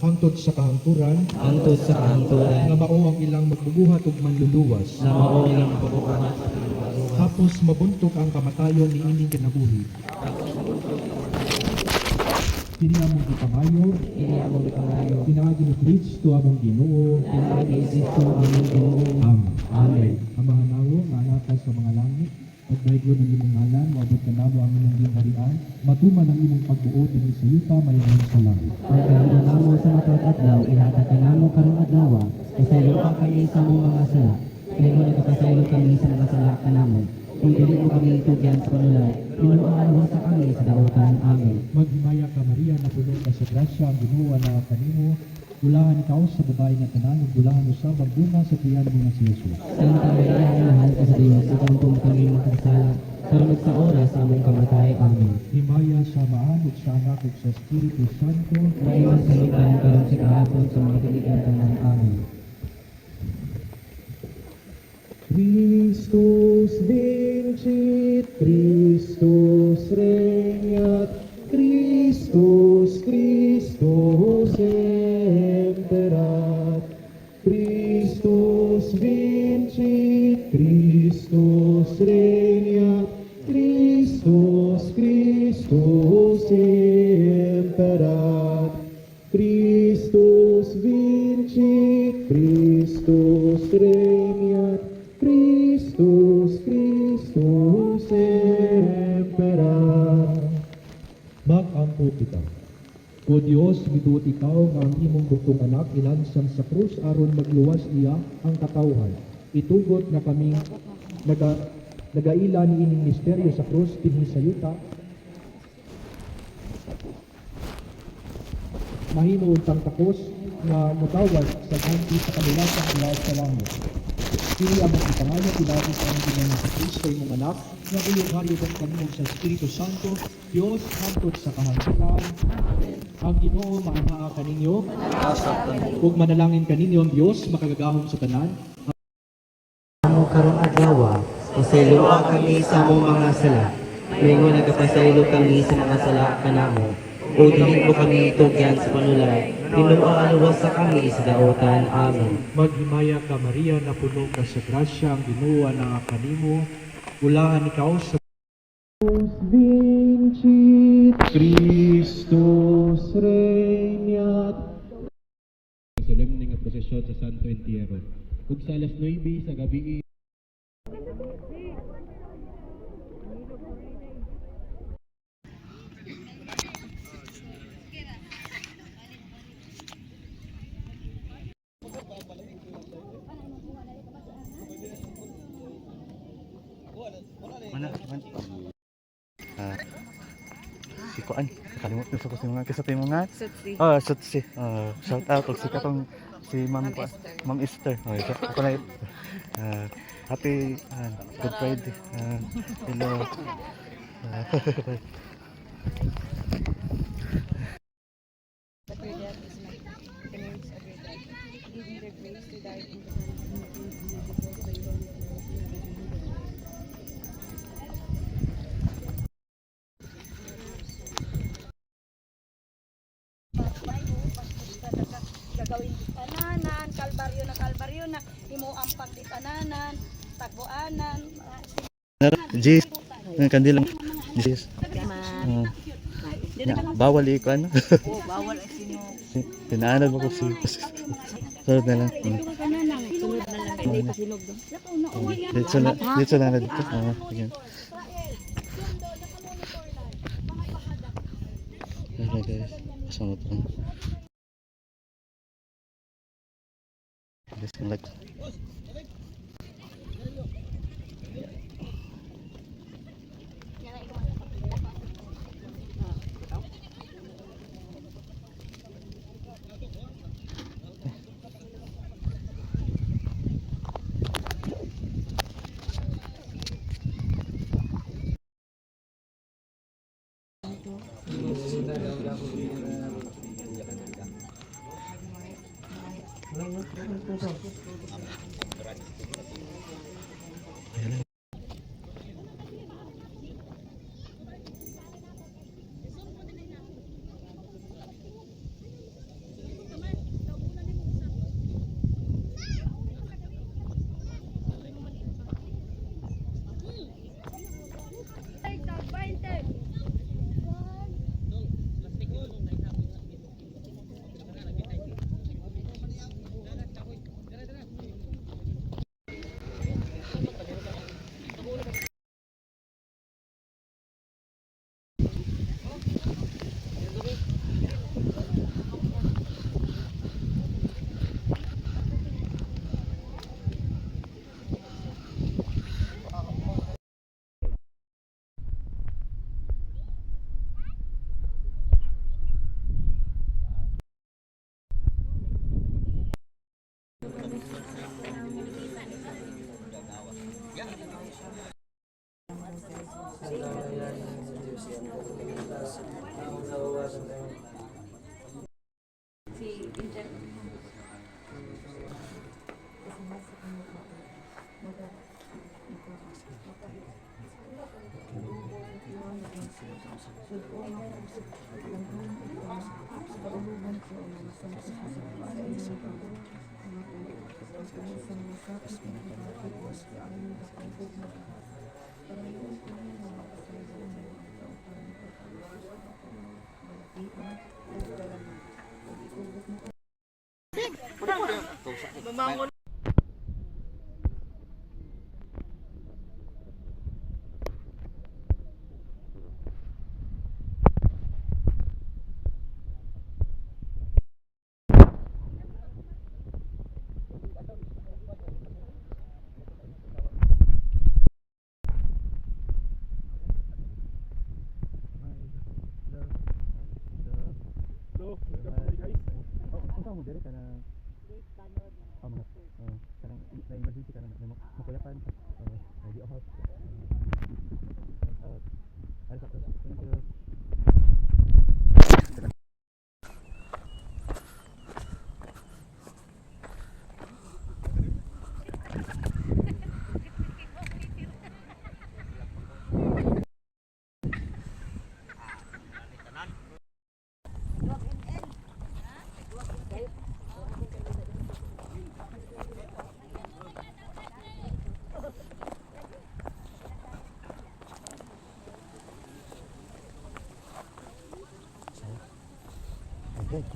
Hangtod sa kahangturan, nga mao ang ilang magbubuhat ug manluluwas, tapos mabuntok ang kamatayon ni ining kinabuhi. Kini among gipamayo, pinaagi ni Kristo among Ginoo, Amen. Amahan nawo nga anatay sa mga langit, pagbaygo ng imong ngalan, maabot ka namo ang imong gingharian, matuman ang imong pagbuot dinhi sa yuta mayroon sa langit. Pagkaroon namo sa matawag adlaw, ihatag ka namo karong adlaw, kasaylo ka kami sa among mga sala. Pero nakapasaylo kami sa mga sala ka namo. Kung dili mo kami itugyan sa panulay, pinuhaan sa kami sa dautan. Amen. Maghimaya ka Maria, na puno ka sa grasya, ang Ginoo na kanimo, Ulahan ikaw sa babae nga tanan, ug ulahan usab ang bunga sa tiyan mo nga si Jesus. Santa Maria, mahal ka sa Diyos, ikaw kung kami makagsala, karon sa oras sa among kamatay. Amen. Himaya sa Maan ug sa Anak ug sa Espiritu Santo, Maiwan sa lugan, karon sa kahapon sa mga tuligan tanan. Amen. Christus vincit, Christus regnat, Christus, Christus imperat, Christus vincit, Christus regnat, Christus, Christus imperat, Christus vincit, Christus regnat, Christus, Christus imperat. Mag-ampo kita. O Diyos, miduot ikaw nga ang imong butong anak ilansang sa krus aron magluwas iya ang katawhan. Itugot na kaming nagaila ni ining misteryo sa krus dinhi sa yuta. Mahimo untang takos nga mutawag sa ganti sa kanila sa ilaw sa langit. Kini ang ipangayo pinagi sa aming Ginoong sa Kristo imong anak, nga uyog-hayod ang kanimo sa Espiritu Santo, Dios hangtod sa kahangturan. Ang Ginoo maamaa kaninyo, ug manalangin kaninyo ang Dios makagagahom sa tanan. Amo karong adlaw, pasayloa kami sa among mga sala. Mingon nagapasaylo kami sa mga sala kanamo. O dili mo kami tugyan sa panulay. Tinuang sa kami sa daotan. Amen. Maghimaya ka Maria, na puno ka sa grasya, ang Ginoo na kanimo. Ulahan ikaw sa vincit, Christus regnat. Solemne nga prosesyon sa Santo Entierro. Ug sa alas 9 sa gabi si Kuan, kalimutan ko si mga kasatay mga Sutsi. Shout out og si katong si Ma'am Esther. Ako na happy Good Friday. Hello. Gagawin tananan, kalbaryo na, imo ang pagtitananan, tagbuanan. Jis, kandilang Jis. Bawal ikuan. Bawal ay sino. Pinaanad mo ko si Sunod na lang. Sunod na lang kay pasilog do. Dito na dito. Sige. Okay guys, kasunod ko. Disconnect. Unsa mo dire ka na mga kanang na emergency ka na makuyapan di ako ay sa thank you. Okay.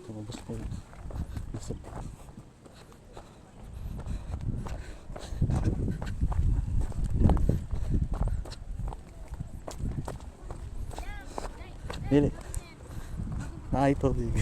Tumubos ko yung isip. Dili. Ay, tubig.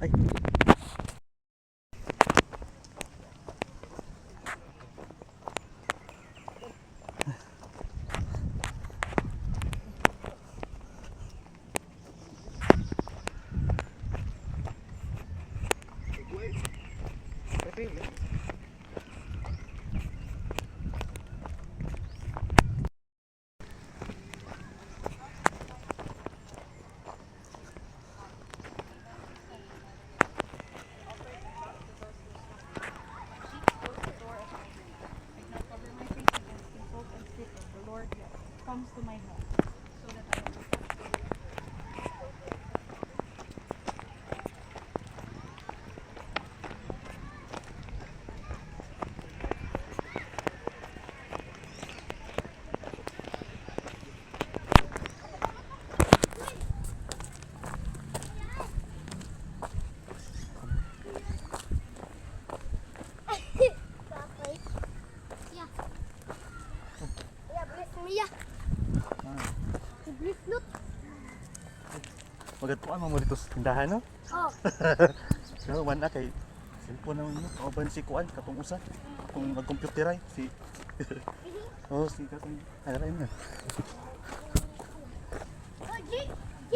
Ay. Comes to my home so that I will Magatuan mo dito sa tindahan, no? Oh. So, man na kay cellphone naman mo. Kauban si Kuan, katong usa. Kung nag-computeray, si... oh, si katong... Ayun na.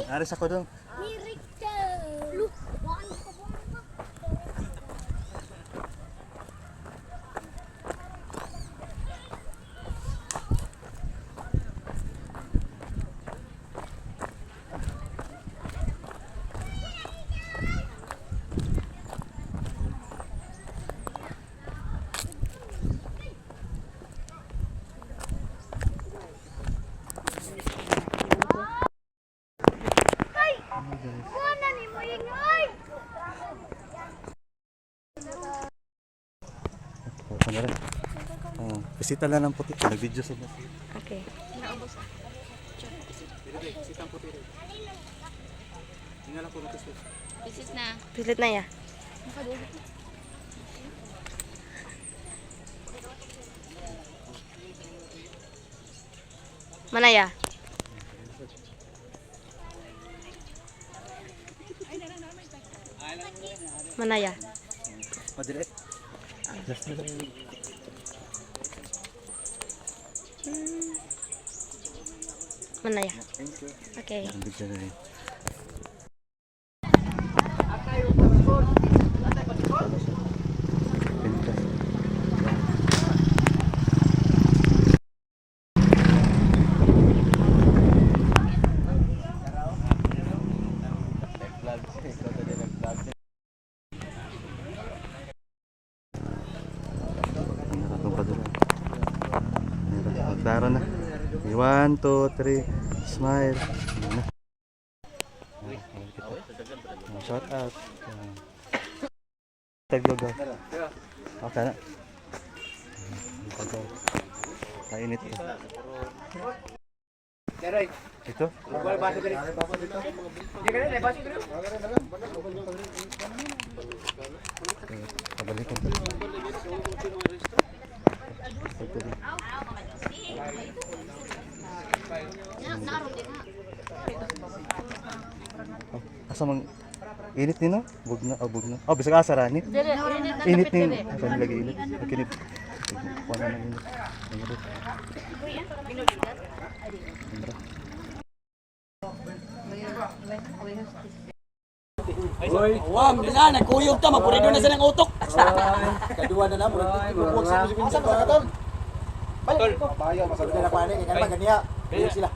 Aris ako doon. Look, Meron. Bisita na ng puti. Nag-video sa mga. Okay. Pilit na ya. Mana ya? Mana ya? Madali. Mana ya? Okay. Video na rin. Magdaro na. 1, 2, 3, smile. Ayan na. Shout out. Taglogo. Okay na. Kainit ito. Ito? Kabalikan ko. Asa mang init ni no? Bug na, bug na. Oh, bisag asa rani. Init ni. Asa ni lagi init. Kinit. Kuha na init. Oy, wam na nagkuyog ta magpurido na sa nang utok. Kadua na murag bubuwag sa sa katon. Tol, bayo masabot na pa ni kay kan ganiya. Sila.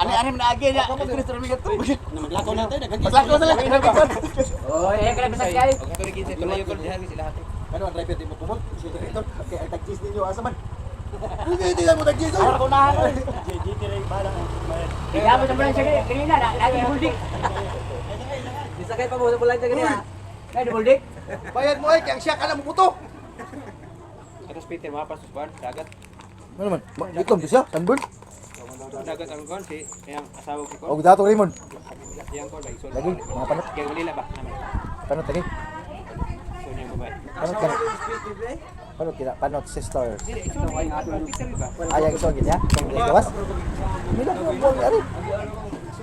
Ani na agi ya. Kristo mi gato. Maglakaw na tayo dagan. Maglakaw na lang. Oy, kaya bisag kay. Kato ni kinsa tumayo ko diha sila hati. Ano ang driver di mo kumot? Si direktor. Okay, ang tagkis ninyo asa man. Hindi lang mo tagkis. Ara ko na. GT ray bala. Kaya mo sa branch kanina lagi holding. Sakay pa mo sa bulan ganyan ha. Kaya double bayad mo kaya siya ka na muputo. Atas Peter mapas susban dagat. Ano man? Itom siya, Sunburn. Dagat ang kon si yang asawa ko. Og dato Raymond. Yang ko lagi lagi mga panot. Yang Manila ba? Panot lagi. Sunya babay. Panot ka. Panot kira, panot sister. Ayang so gid ya. Gawas. Mila ko mo ari.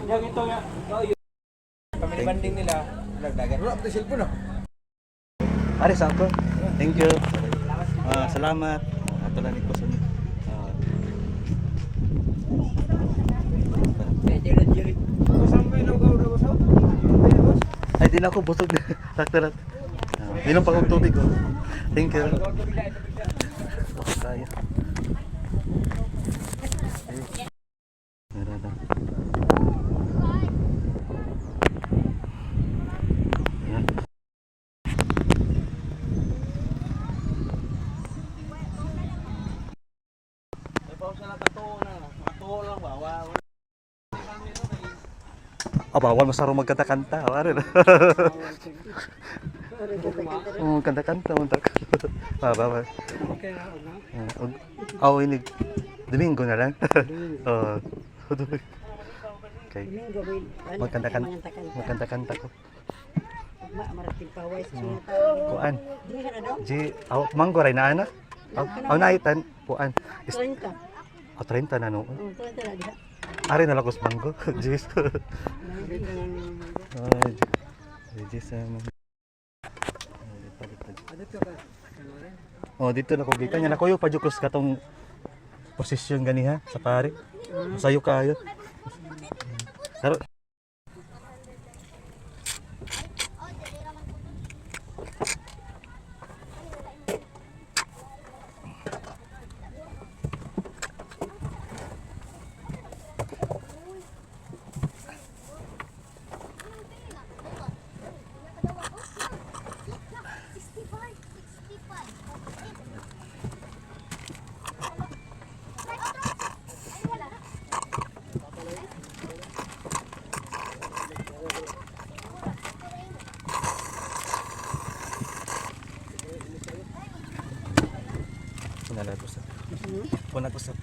Yang ito nga. Family bonding nila, nagdagan. Wala pa cellphone ah. Ari sangko. Thank you. Salamat. Ato lang ni Kusun. Ay, di na ako busog na. Sakto. Inom pa akong tubig. Oh. Thank you. Kaya. Meron na. Bawal masarong magkanta-kanta. Kanta-kanta. Bawal. Ini Domingo na lang. Okay. Magkanta-kanta ko. Kuan. Manggo ray na ana. Naitan. Kuan. 30 na no. 30 na diha. Ari na lakos manggo. Jeez. Oh, dito na ko gikan nya nakuyo pa jukos katong posisyon ganiha sa pare. Sayo kayo. Pero Sinala ko sa. Kuna ko sa.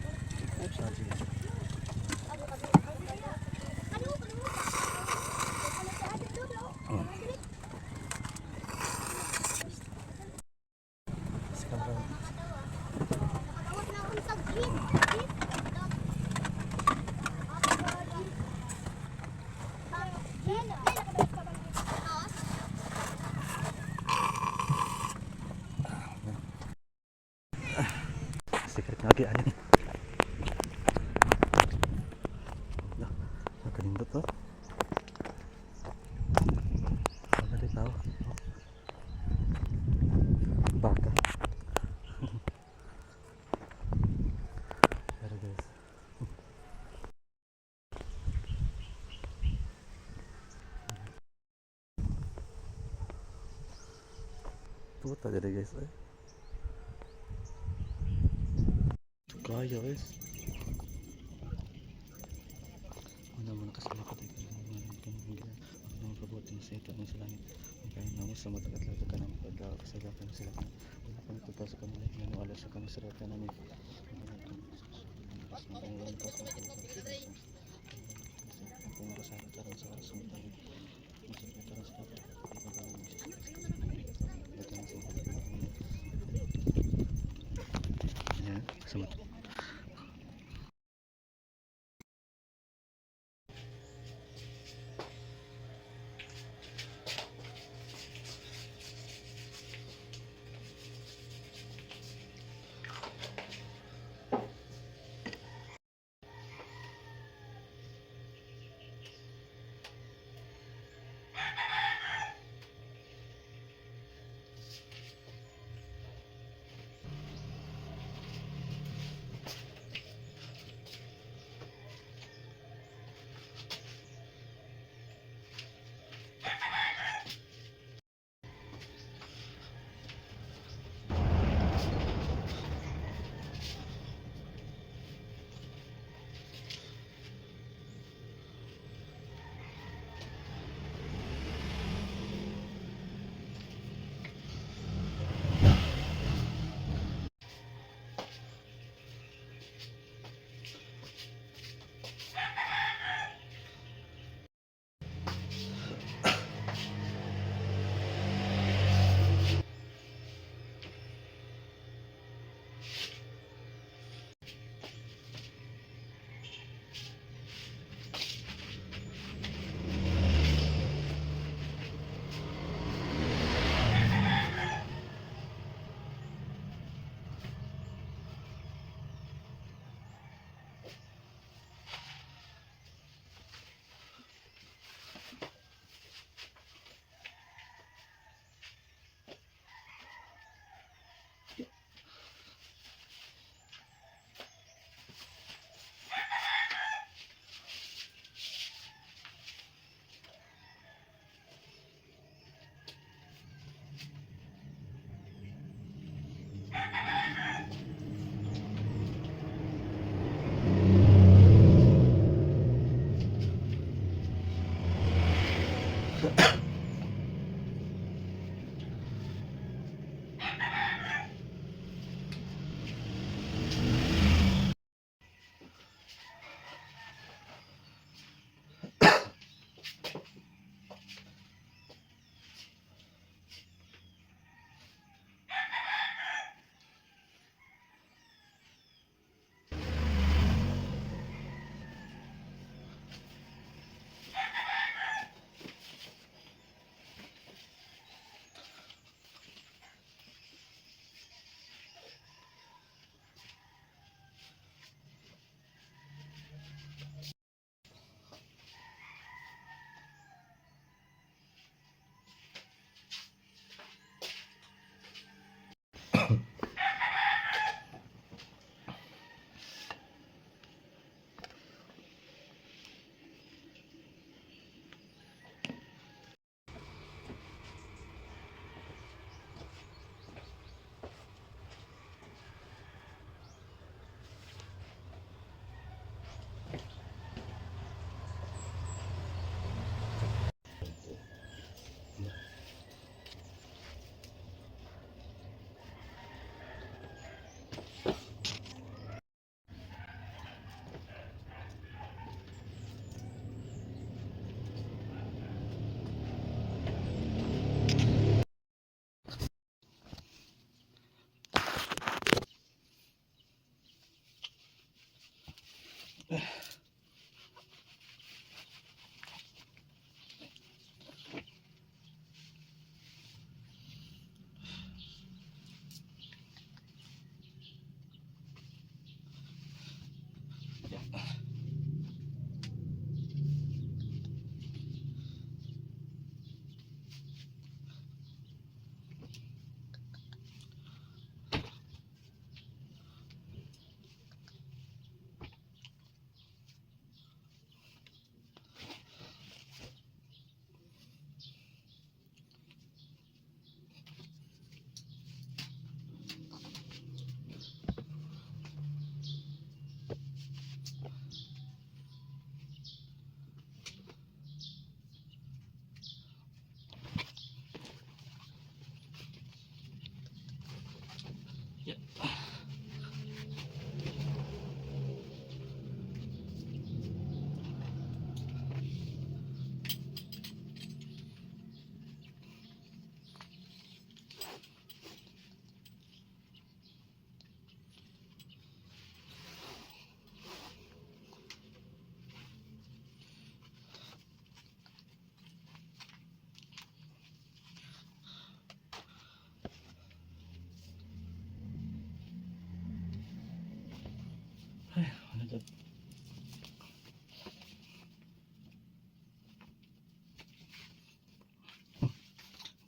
Secret lagi ano nih. Nah, nakalindot to. Wala rin tao. Baka. Pero guys. Puta jadi guys. Kaya guys. Una muna kasi nakapit ng kabutin sa ito ng sa langit. Ang kaya naman sa matagat lahat ka ng paglaw sa gapang sila ka. Wala kami tutas sa kanila. Nanuala sa kami sa rata namin. Ayan, sama.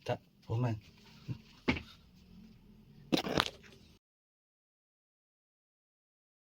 Ta, woman.